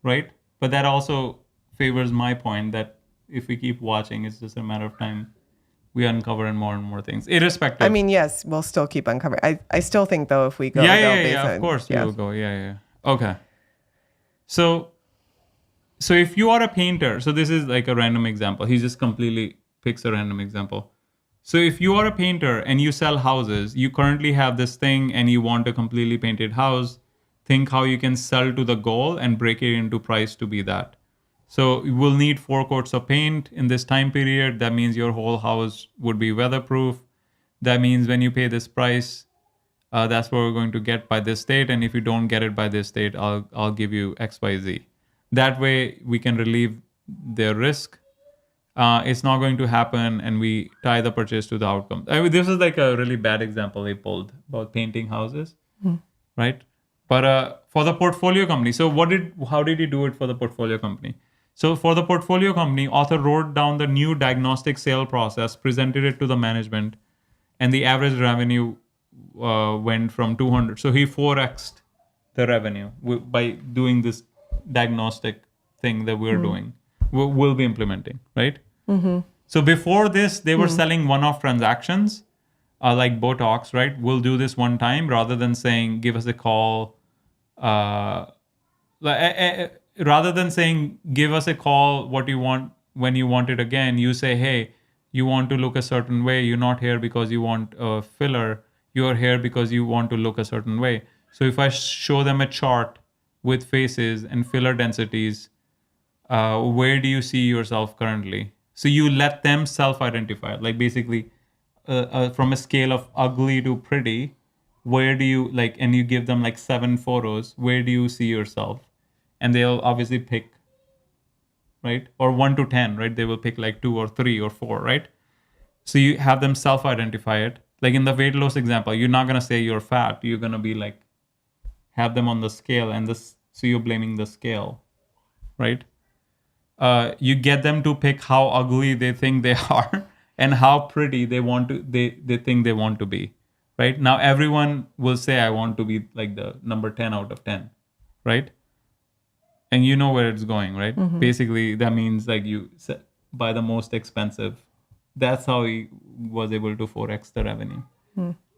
Right? But that also favors my point that if we keep watching, it's just a matter of time. We uncover and more things, irrespective. I mean, yes, we'll still keep uncovering. I still think, though, if we go, Yeah. Of course, we will go. Yeah. Okay. So if you are a painter, so this is like a random example. He just completely picks a random example. So if you are a painter and you sell houses, you currently have this thing and you want a completely painted house, think how you can sell to the goal and break it into price to be that. So you will need 4 coats of paint in this time period. That means your whole house would be weatherproof. That means when you pay this price, that's what we're going to get by this date. And if you don't get it by this date, I'll give you X, Y, Z. That way we can relieve their risk. It's not going to happen, and we tie the purchase to the outcome. I mean, this is like a really bad example they pulled about painting houses, right? But for the portfolio company, so how did he do it for the portfolio company? So for the portfolio company, author wrote down the new diagnostic sale process, presented it to the management, and the average revenue went from 200. So he 4x'd the revenue by doing this diagnostic thing that we're doing. We'll be implementing, right? So before this, they were selling one-off transactions like Botox, right? We'll do this one time rather than saying, give us a call. Rather than saying, give us a call, what you want, when you want it again, you say, hey, you want to look a certain way. You're not here because you want a filler. You're here because you want to look a certain way. So if I show them a chart with faces and filler densities, where do you see yourself currently? So you let them self-identify, like basically from a scale of ugly to pretty, where do you like, and you give them like 7 photos, where do you see yourself? And they'll obviously pick, right? Or 1 to 10, right? They will pick like 2 or 3 or 4, right? So you have them self-identify it. Like in the weight loss example, you're not going to say you're fat. You're going to be like, have them on the scale, and this, so you're blaming the scale, right? You get them to pick how ugly they think they are and how pretty they think they want to be, right? Now everyone will say, I want to be like the number 10 out of 10, right? And you know where it's going, right? Basically, that means like you buy the most expensive. That's how he was able to 4x the revenue.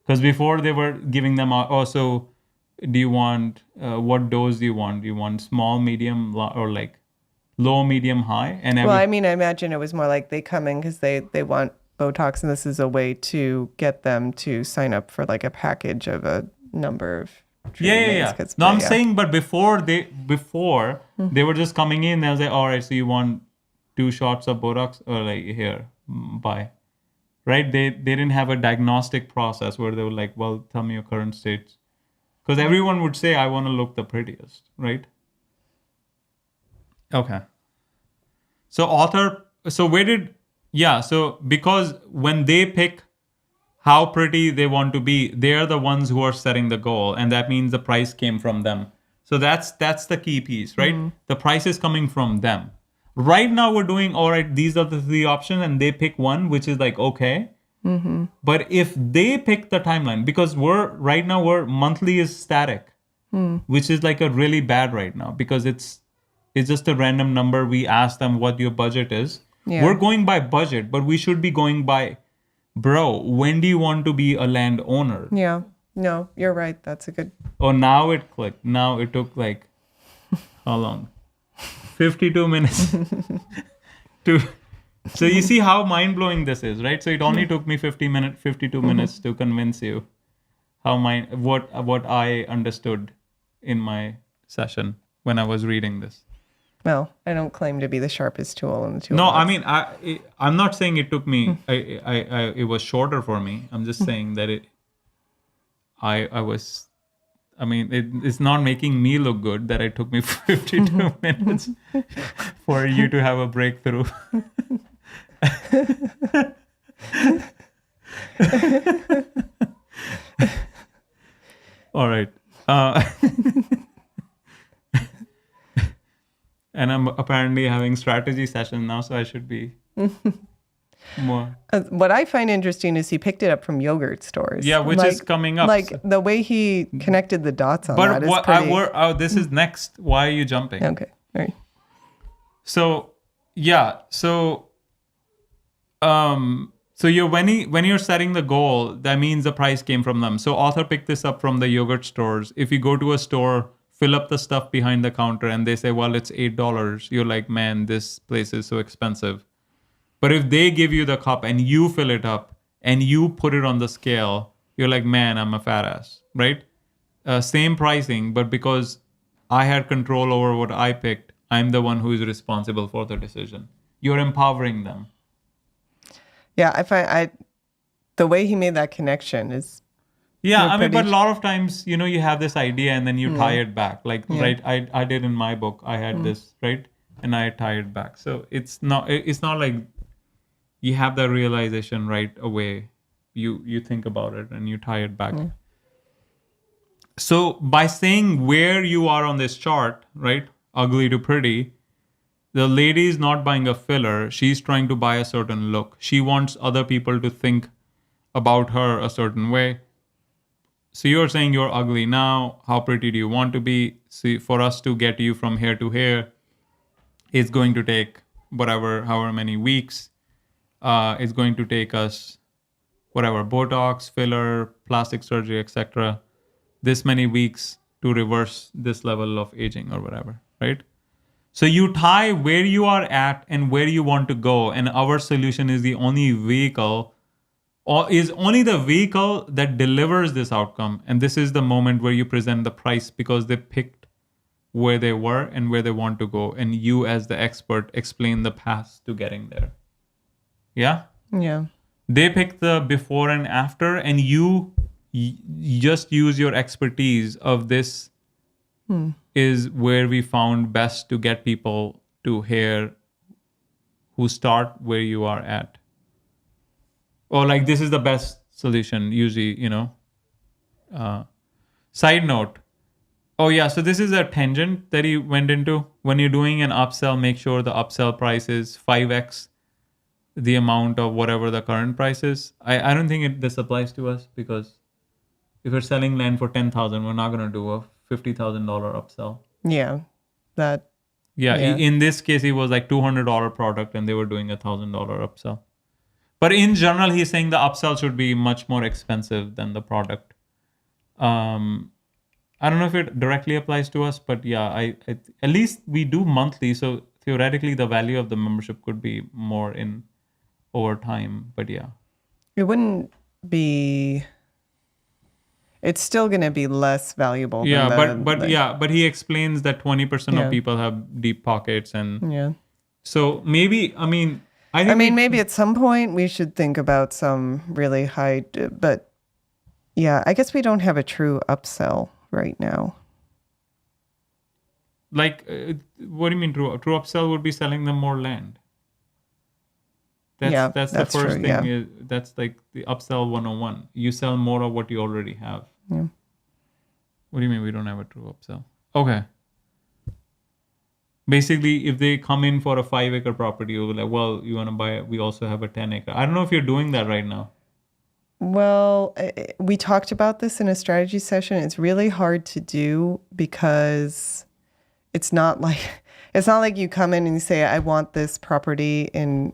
Because before they were giving them also, do you want, what dose do you want? Do you want small, medium, or like low, medium, high? And Well, I mean, I imagine it was more like they come in because they want Botox, and this is a way to get them to sign up for like a package of a number of treatments. Yeah. No, I'm saying, but before they were just coming in. They was like, all right, so you want 2 shots of Botox, or like here, buy, right? They didn't have a diagnostic process where they were like, well, tell me your current state, because everyone would say, I want to look the prettiest, right? Okay. So so because when they pick how pretty they want to be, they're the ones who are setting the goal, and that means the price came from them. So that's the key piece, right? The price is coming from them. Right now we're doing, all right, these are the 3 options, and they pick one, which is like, okay. But if they pick the timeline, because right now monthly is static, which is like a really bad right now, because it's just a random number. We ask them what your budget is. Yeah. We're going by budget, but we should be going by, bro, when do you want to be a landowner? Yeah. No, you're right. That's a good. Oh, now it clicked. Now it took like, how long? 52 minutes. So you see how mind-blowing this is, right? So it only took me 52 minutes to convince you what I understood in my session when I was reading this. Well, I don't claim to be the sharpest tool in the toolbox. No, I mean, I'm not saying it took me. It was shorter for me. I'm just saying that I was I mean, it's not making me look good that it took me 52 minutes for you to have a breakthrough. All right. And I'm apparently having strategy session now, so I should be more. What I find interesting is he picked it up from yogurt stores. Yeah, which is coming up. Like the way he connected the dots on that But is what pretty... this is next. Why are you jumping? Okay, all right. So yeah, so you're when you're setting the goal, that means the price came from them. So author picked this up from the yogurt stores. If you go to a store, fill up the stuff behind the counter, and they say, well, it's $8. You're like, man, this place is so expensive. But if they give you the cup and you fill it up and you put it on the scale, you're like, man, I'm a fat ass, right? Same pricing, but because I had control over what I picked, I'm the one who is responsible for the decision. You're empowering them. Yeah, I find the way he made that connection is... Yeah, I mean, but a lot of times, you have this idea and then you tie it back. Like, right, I did in my book, I had this, right? And I tie it back. So it's not like you have the realization right away. You think about it and you tie it back. So by saying where you are on this chart, right, ugly to pretty, the lady is not buying a filler. She's trying to buy a certain look. She wants other people to think about her a certain way. So you're saying you're ugly now. How pretty do you want to be? See, for us to get you from here to here, it's going to take however many weeks. It's going to take us Botox, filler, plastic surgery, etc. This many weeks to reverse this level of aging or whatever, right? So you tie where you are at and where you want to go, and our solution is the only vehicle, or is only the vehicle that delivers this outcome. And this is the moment where you present the price because they picked where they were and where they want to go, and you as the expert explain the path to getting there. Yeah? Yeah. They picked the before and after, and you just use your expertise of this is where we found best to get people to here who start where you are at. Or like, this is the best solution, usually, Side note. Oh yeah, so this is a tangent that he went into. When you're doing an upsell, make sure the upsell price is 5x the amount of whatever the current price is. I don't think this applies to us, because if we're selling land for $10,000, we're not going to do a $50,000 upsell. Yeah. Yeah. In this case, it was like $200 product and they were doing $1,000 upsell. But in general, he's saying the upsell should be much more expensive than the product. I don't know if it directly applies to us, but yeah, I at least we do monthly. So theoretically, the value of the membership could be more in over time. But yeah, it wouldn't be... It's still going to be less valuable. Yeah, but he explains that 20% of people have deep pockets, and so maybe I think maybe at some point we should think about some really high, but yeah, I guess we don't have a true upsell right now. Like, what do you mean true upsell would be selling them more land? That's the first true, thing. That's like the upsell 101. You sell more of what you already have. Yeah. What do you mean we don't have a true upsell? Okay. Basically, if they come in for a 5-acre property, you'll be like, well, you want to buy it? We also have a 10-acre. I don't know if you're doing that right now. Well, we talked about this in a strategy session. It's really hard to do because it's not like you come in and you say, I want this property in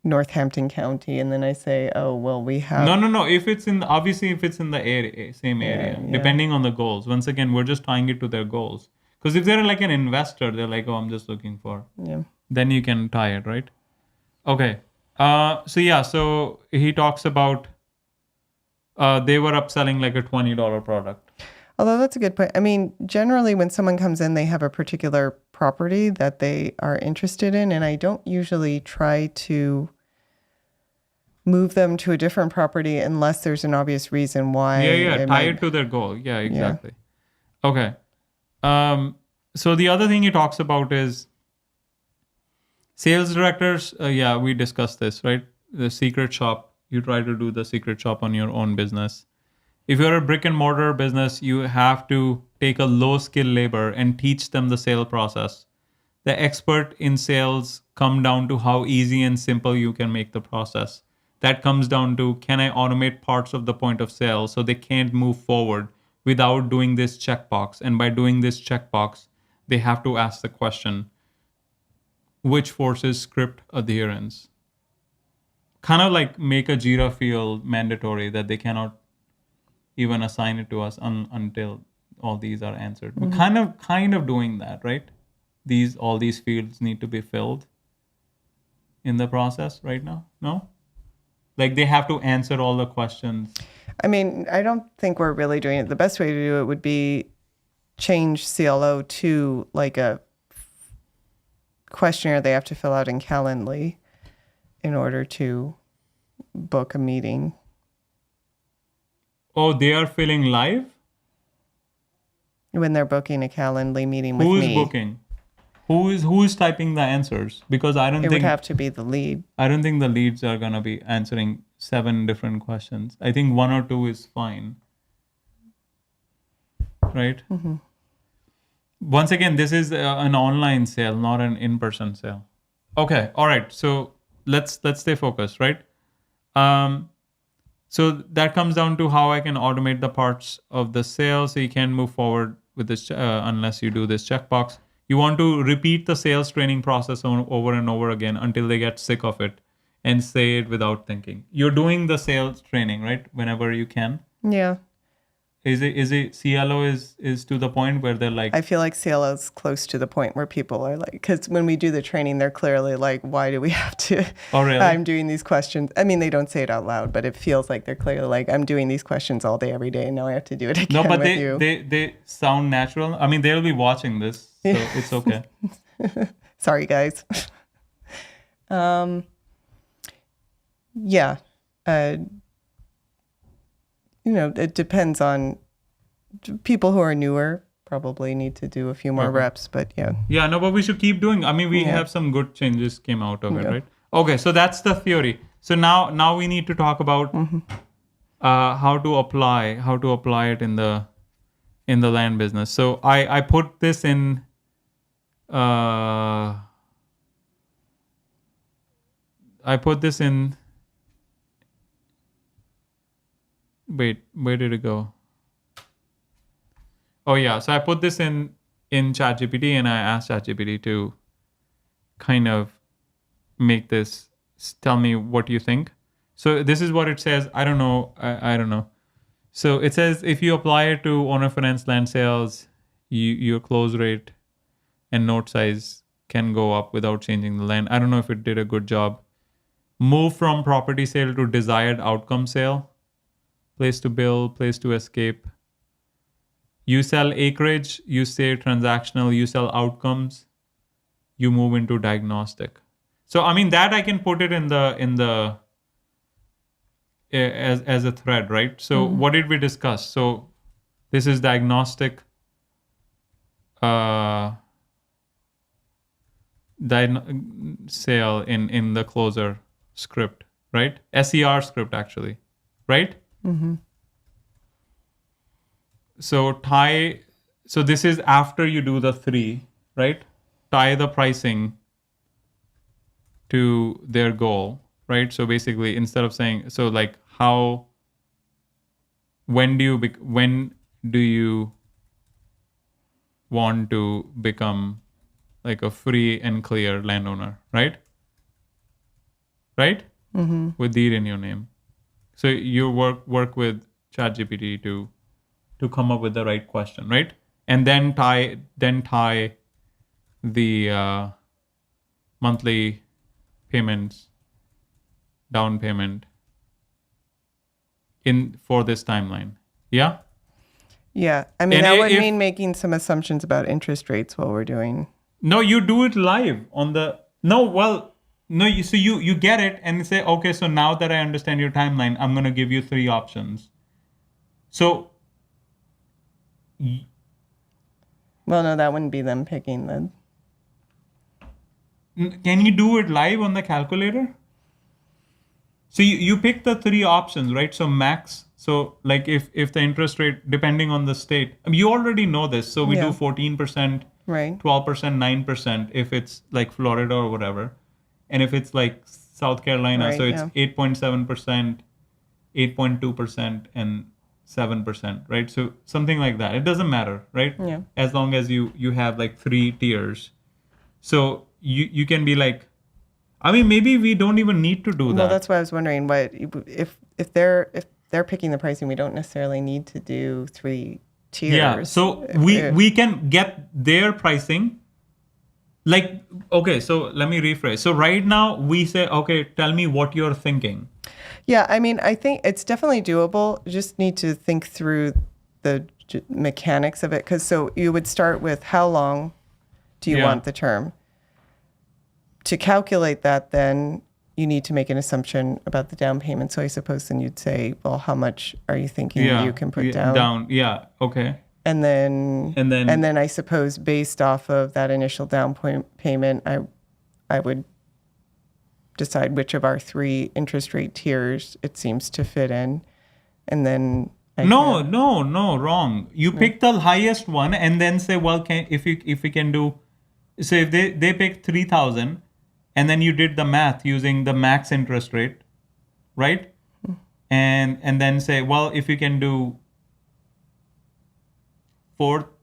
Northampton County, and then I say, oh, well, we have... No. If it's in the area, same area, depending on the goals. Once again, we're just tying it to their goals. Because if they're like an investor, they're like, oh, I'm just looking for... Yeah. Then you can tie it, right? Okay. So he talks about they were upselling like a $20 product. Although that's a good point. I mean, generally when someone comes in, they have a particular property that they are interested in, and I don't usually try to move them to a different property unless there's an obvious reason why. Tie it to their goal. Yeah, exactly. Okay. So the other thing he talks about is sales directors. Yeah, we discussed this, right? The secret shop. You try to do the secret shop on your own business. If you're a brick and mortar business, you have to take a low skill labor and teach them the sale process. The expert in sales come down to how easy and simple you can make the process. That comes down to, can I automate parts of the point of sale so they can't move forward without doing this checkbox? And by doing this checkbox, they have to ask the question, which forces script adherence? Kind of like make a Jira field mandatory that they cannot even assign it to us until all these are answered. We're kind of doing that, right? All these fields need to be filled in the process right now. No, like they have to answer all the questions. I mean, I don't think we're really doing it. The best way to do it would be change CLO to like a questionnaire they have to fill out in Calendly in order to book a meeting. Oh, they are filling live. When they're booking a Calendly meeting with Who is me. booking? Who is typing the answers? Because I don't It think would have to be the lead. I don't think the leads are gonna be answering 7 different questions. I think 1 or 2 is fine. Right? Mm-hmm. Once again, this is an online sale, not an in-person sale. Okay, all right. So let's stay focused, right? So that comes down to how I can automate the parts of the sale, so you can move forward with this unless you do this checkbox. You want to repeat the sales training process over and over again until they get sick of it and say it without thinking. You're doing the sales training, right? Whenever you can. Yeah. Is it CLO is to the point where they're like, I feel like CLO is close to the point where people are like, because when we do the training, they're clearly like, why do we have to? oh really? I'm doing these questions. I mean, they don't say it out loud, but it feels like they're clearly like, I'm doing these questions all day, every day, and now I have to do it again No, but with you. they sound natural. I mean, they'll be watching this, so it's okay. Sorry, guys. Yeah. It depends on people who are newer. Probably need to do a few more Okay. reps, but yeah. Yeah, no, but we should keep doing. I mean, we have some good changes came out of it, Yeah. right? Okay, so that's the theory. So now we need to talk about how to apply it in the land business. So I put this in. I put this in. Wait, where did it go? Oh yeah, so I put this in ChatGPT and I asked ChatGPT to kind of make this, tell me what you think. So this is what it says. I don't know. I don't know. So it says if you apply it to owner finance land sales, your close rate and note size can go up without changing the land. I don't know if it did a good job. Move from property sale to desired outcome sale. Place to build, place to escape. You sell acreage, you say transactional, you sell outcomes, you move into diagnostic. So I mean that I can put it in the as a thread, right? So what did we discuss? So this is diagnostic sale in the closer script, right? SER script actually, right? Mm-hmm. So this is after you do the 3, right? Tie the pricing to their goal, right? So basically instead of saying, so like when do you want to become like a free and clear landowner, right? Right? Mm-hmm. With deed in your name. So you work with ChatGPT to come up with the right question, right? And then tie the monthly payments, down payment in for this timeline. Yeah. Yeah. I mean, And that would if- mean making some assumptions about interest rates while we're doing. No, you do it live on the. No, well, no. You get it and say, okay. So now that I understand your timeline, I'm gonna give you 3 options. So Well, no, that wouldn't be them picking the. Can you do it live on the calculator? So you pick the three options, right? So max. So like if the interest rate, depending on the state, I mean, you already know this. So we do Yeah. 14%, Right. 12%, 9% if it's like Florida or whatever. And if it's like South Carolina, Right, so it's yeah. 8.7%, 8.2%, and 7%, right? So something like that. It doesn't matter, right? Yeah. As long as you have like three tiers. So you can be like, I mean, maybe we don't even need to do Well, that. that's why I was wondering what if they're picking the pricing, we don't necessarily need to do 3 tiers. Yeah, so If we can get their pricing. Like, okay, so let me rephrase. So right now we say, okay, tell me what you're thinking. Yeah, I mean, I think it's definitely doable. You just need to think through the mechanics of it. Because so you would start with how long do you Yeah. want the term? To calculate that, then you need to make an assumption about the down payment. So I suppose then you'd say, well, how much are you thinking Yeah, you can put yeah, down? Yeah, okay. And then, And then- I suppose based off of that initial down payment, I would decide which of our 3 interest rate tiers it seems to fit in, and then No, wrong. You pick the highest one and then say, well, if we can do, so if they pick 3,000, and then you did the math using the max interest rate, right? And then say, well, if you can do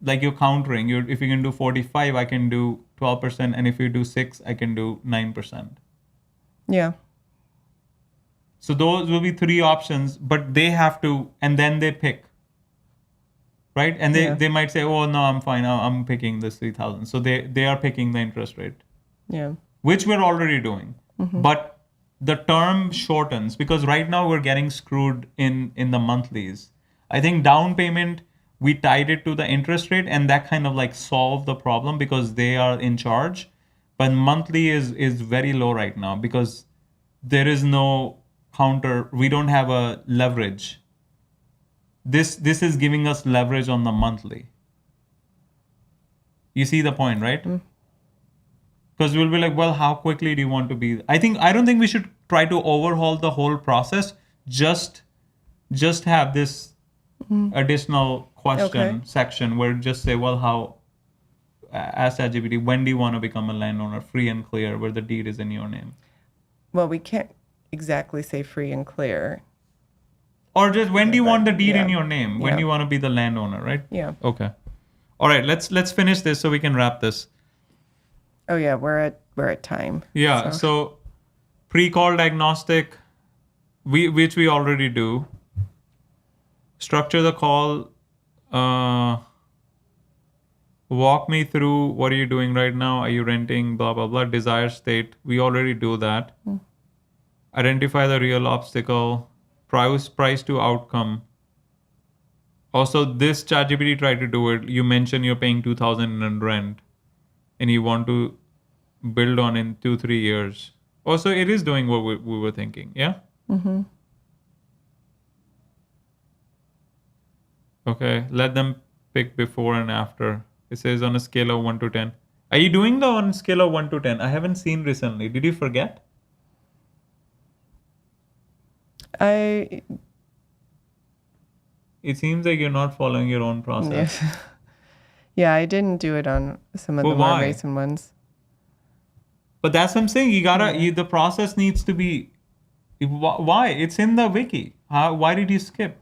like you're countering, if you can do 45, I can do 12%, and if you do 6, I can do 9%. yeah, So those will be 3 options, but they have to, and then they pick, right? And Yeah. they might say, oh no, I'm fine, I'm picking this 3,000. So they are picking the interest rate, yeah, which we're already doing. But the term shortens because right now we're getting screwed in the monthlies. I think down payment, we tied it to the interest rate, and that kind of like solved the problem because they are in charge. But monthly is very low right now because there is no counter. We don't have a leverage. This is giving us leverage on the monthly. You see the point, right? Because we'll be like, well, how quickly do you want to be? I don't think we should try to overhaul the whole process. Just have this additional question Okay. section where just say, well, how ask ChatGPT, when do you want to become a landowner, free and clear, where the deed is in your name, well, we can't exactly say free and clear. or just when do you want the deed in Yeah. your name? When Yeah. do you want to be the landowner, right? Yeah. Okay. All right. Let's finish this so we can wrap this. Oh yeah, we're at time. Yeah. So pre-call diagnostic, which we already do. Structure the call. Walk me through what are you doing right now? Are you renting? Blah blah blah. Desire state. We already do that. Identify the real obstacle. Price to outcome. Also, this ChatGPT tried to do it. You mentioned you're paying 2,000 in rent, and you want to build on in 2-3 years. Also, it is doing what we were thinking. Yeah. Okay. Let them pick before and after. It says on a scale of 1 to 10. Are you doing the on scale of 1 to 10? I haven't seen recently. Did you forget? I It seems like you're not following your own process. yeah, I didn't do it on some of Well, the more why? recent ones. But that's what I'm saying. The process needs to be. Why? It's in the wiki. Why did you skip?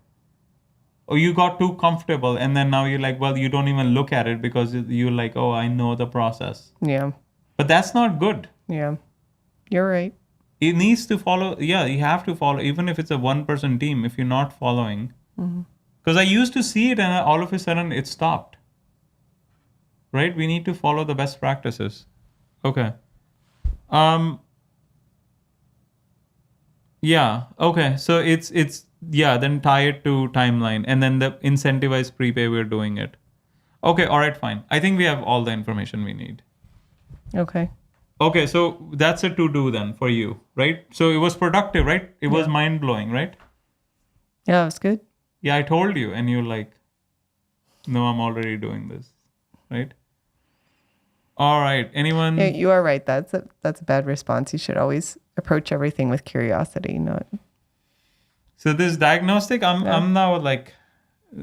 Or you got too comfortable, and then now you're like, well, you don't even look at it because you're like, oh, I know the process. Yeah, But that's not good. yeah, you're right. It needs to follow. Yeah, you have to follow, even if it's a one-person team. If you're not following, because I used to see it, and all of a sudden it stopped. Right? We need to follow the best practices. Okay. Yeah. Okay. So it's then tie it to timeline, and then the incentivized prepay, we're doing it. Okay. All right. Fine. I think we have all the information we need. Okay. Okay. So that's a to do then for you, right? So it was productive, right? It was Yeah. mind blowing, right? Yeah, it was good. Yeah. I told you, and you're like, no, I'm already doing this. right? All right. Anyone? Yeah, you are right. That's a bad response. You should always approach everything with curiosity, not. So this diagnostic, Yeah. I'm now like,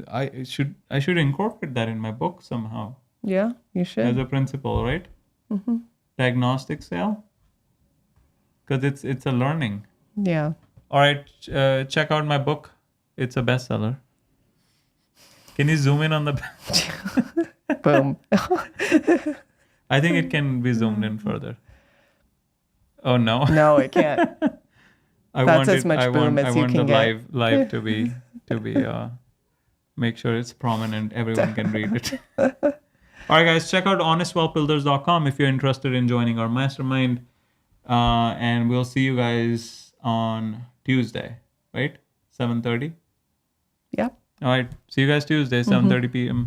I should incorporate that in my book somehow Yeah, you should. as a principle, right? Mm-hmm. Diagnostic sale, because it's a learning. Yeah. All right, check out my book. It's a bestseller. Can you zoom in on the? Boom. I think it can be zoomed in further. Oh no. No, it can't. I That's want as it, much I boom want, as I you want can the get. live to be make sure it's prominent. Everyone can read it. All right, guys, check out honestwealthbuilders.com if you're interested in joining our mastermind. And we'll see you guys on Tuesday, right? 7:30. Yep. All right. See you guys Tuesday, 7:30 p.m.